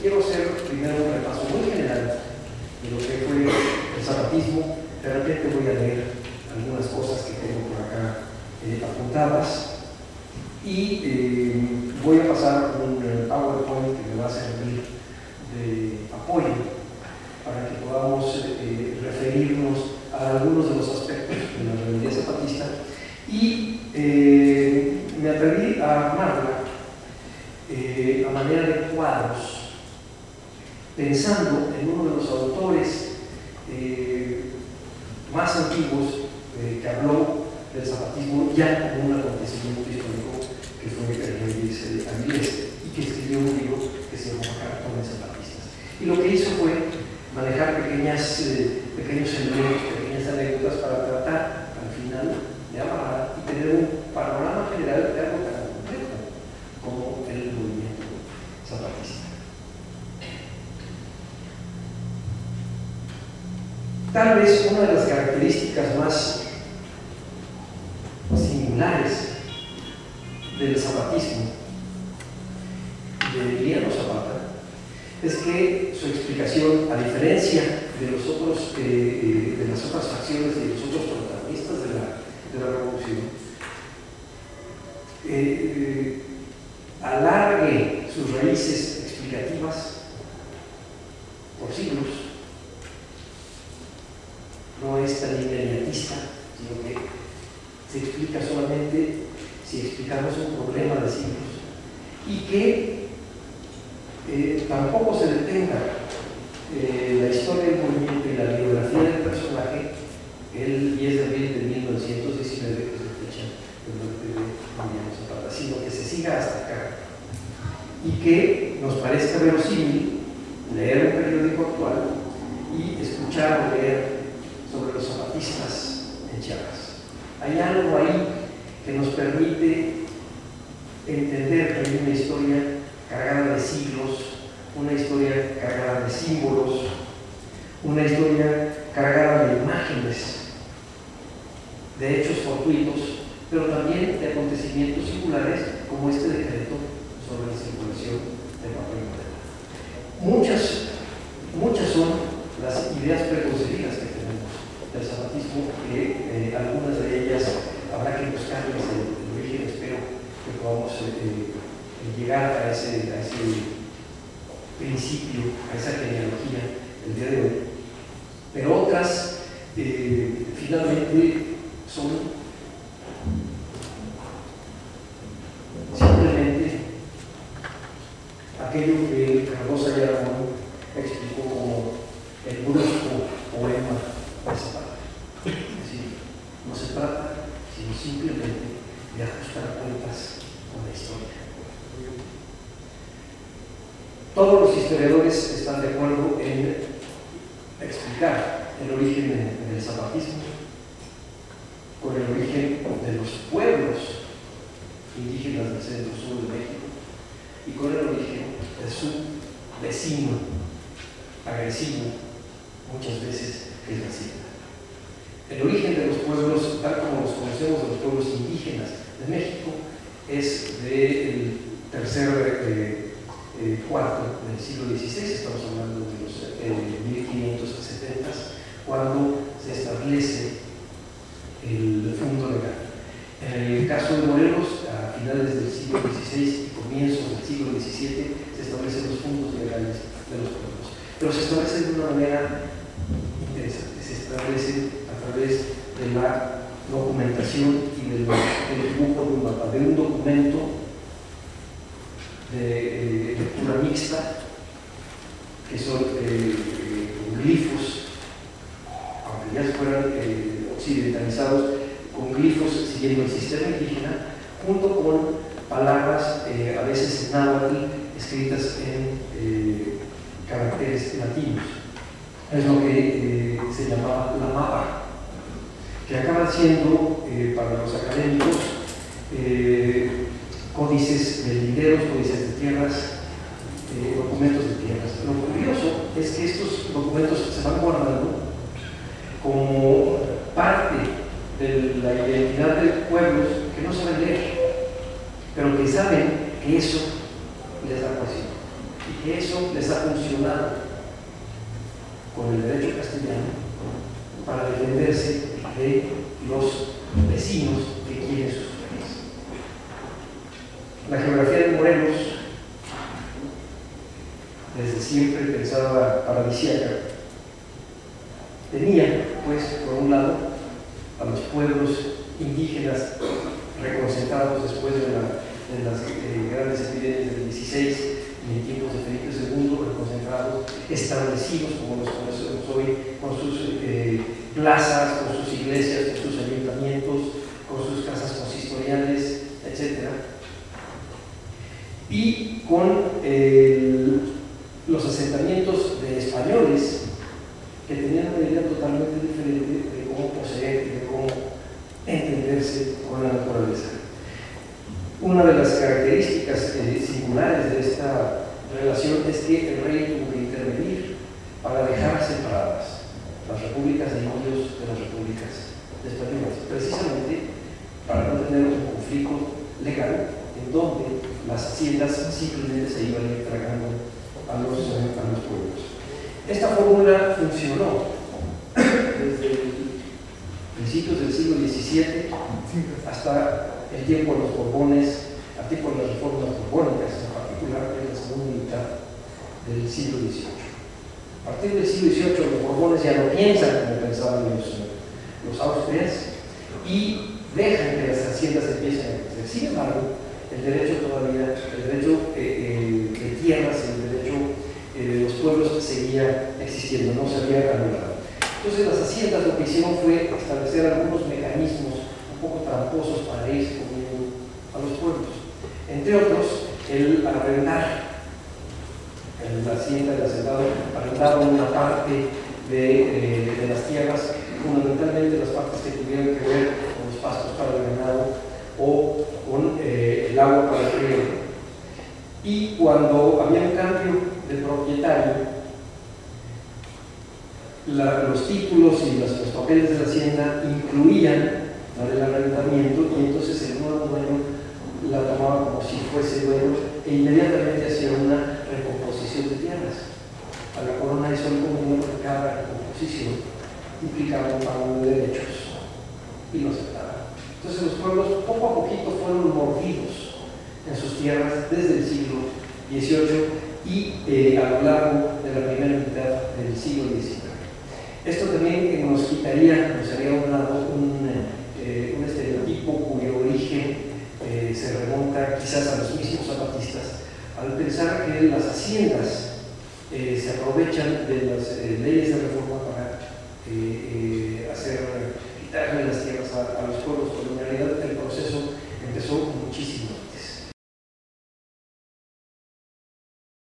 quiero hacer primero un repaso muy general de lo que fue el zapatismo. De repente voy a leer algunas cosas que tengo por acá apuntadas y voy a pasar un PowerPoint que me va a servir de apoyo para que podamos referirnos a algunos de los aspectos de la rebeldía zapatista, y me atreví a armarla a manera de cuadros, pensando en uno de los autores más antiguos que habló del zapatismo ya como un acontecimiento histórico, que fue el rey Avilés, y que escribió un libro que se llama Cartones zapatistas. Y lo que hizo fue manejar pequeños elementos, pequeñas anécdotas para tratar al final de amarrar y tener un panorama general de algo tan complejo como el movimiento zapatista. Tal vez una de las características más singulares del zapatismo de Emiliano Zapata es que su explicación, a diferencia de las otras facciones y de los otros protagonistas de la revolución, alargue sus raíces explicativas por siglos. No es tan inmediatista, sino que se explica solamente si explicamos un problema de siglos, y que tampoco se detenga la historia del movimiento y la biografía del personaje el 10 de abril de 1919, que es la fecha de muerte de Emiliano Zapata, sino que se siga hasta acá y que nos parezca verosímil leer un periódico actual y escuchar o leer sobre los zapatistas en Chiapas. Hay algo ahí que nos permite entender que hay una historia cargada de siglos, una historia cargada de símbolos, una historia cargada de imágenes, de hechos fortuitos, pero también de acontecimientos singulares como este decreto sobre la circulación del papel moderno. Muchas son las ideas preconcebidas que tenemos del zapatismo, que algunas de ellas habrá que buscarles el origen. Espero que podamos llegar a ese principio, a esa genealogía el día de hoy, pero otras finalmente son simplemente aquello que Carlos Ayarón explicó como el brusco poema de Zapata. Es decir, no se trata sino simplemente de ajustar cuentas con la historia. Todos los historiadores están de acuerdo en explicar el origen del zapatismo con el origen de los pueblos indígenas del centro-sur de México y con el origen de su vecino agresivo, muchas veces, que es la Hacienda. El origen de los pueblos, tal como los conocemos, de los pueblos indígenas de México, es del tercer cuarto del siglo XVI, estamos hablando de los 1570, cuando se establece el fundo legal. En el caso de Morelos, a finales del siglo XVI y comienzos del siglo XVII, se establecen los fundos legales de los pueblos. Pero se establecen de una manera interesante, se establecen a través de la documentación y del dibujo de un mapa, de un documento de lectura mixta, que son glifos, aunque ya fueran occidentalizados, con glifos siguiendo el sistema indígena, junto con palabras a veces en náhuatl escritas en caracteres latinos. Es lo que se llamaba la mapa, que acaba siendo para los académicos códices de linderos, códices de tierras, documentos de tierras. Lo curioso es que estos documentos se van guardando como parte de la identidad de pueblos que no saben leer, pero que saben que eso les da cohesión y que eso les ha funcionado con el derecho castellano para defenderse de los vecinos que quieren sus tierras. La geografía de Morelos, desde siempre pensada paradisíaca, tenía, pues, por un lado, a los pueblos indígenas reconcentrados después de las grandes epidemias del 16 y en tiempos de Felipe II, reconcentrados, establecidos como los conocemos hoy, con sus plazas, con sus iglesias, con sus ayuntamientos, con sus casas consistoriales, etc. Y con los asentamientos de españoles que tenían una idea totalmente diferente de cómo poseer y de cómo entenderse con la naturaleza. Una de las características singulares de esta relación es que el rey tuvo que intervenir para dejar separadas las repúblicas de indios de las repúblicas españolas, precisamente para no tener un conflicto legal en donde las haciendas simplemente se iban a ir tragando a los pueblos. Esta fórmula funcionó desde principios del siglo XVII hasta el tiempo de los Borbones, al tiempo de las reformas borbónicas, en particular en la segunda mitad del siglo XVIII. A partir del siglo XVIII los Borbones ya no piensan como pensaban los Austrias y dejan que las haciendas empiecen a crecer. Sin embargo, el derecho todavía, el derecho de tierras, el derecho de los pueblos seguía existiendo, no se había anulado. Entonces las haciendas lo que hicieron fue establecer algunos mecanismos un poco tramposos para irse comiendo a los pueblos. Entre otros, el arrendar en la hacienda del hacendado, arrendaron una parte de las tierras, fundamentalmente las partes que tuvieran que ver con los pastos para el ganado o con el agua para el riego. Y cuando había un cambio de propietario, los títulos y los papeles de la hacienda incluían la del arrendamiento y entonces el nuevo dueño la tomaba como si fuese dueño e inmediatamente hacía una recomposición de tierras. A la corona eso le convenía porque cada recomposición implicaba un pago de derechos y lo aceptaba. Entonces los pueblos poco a poquito fueron mordidos en sus tierras desde el siglo XVIII y a lo largo de la primera mitad del siglo XIX. Esto también nos quitaría, nos haría un lado un estereotipo cuyo origen se remonta quizás a los mismos zapatistas, al pensar que las haciendas se aprovechan de las leyes de reforma para quitarle las tierras a los pueblos con realidad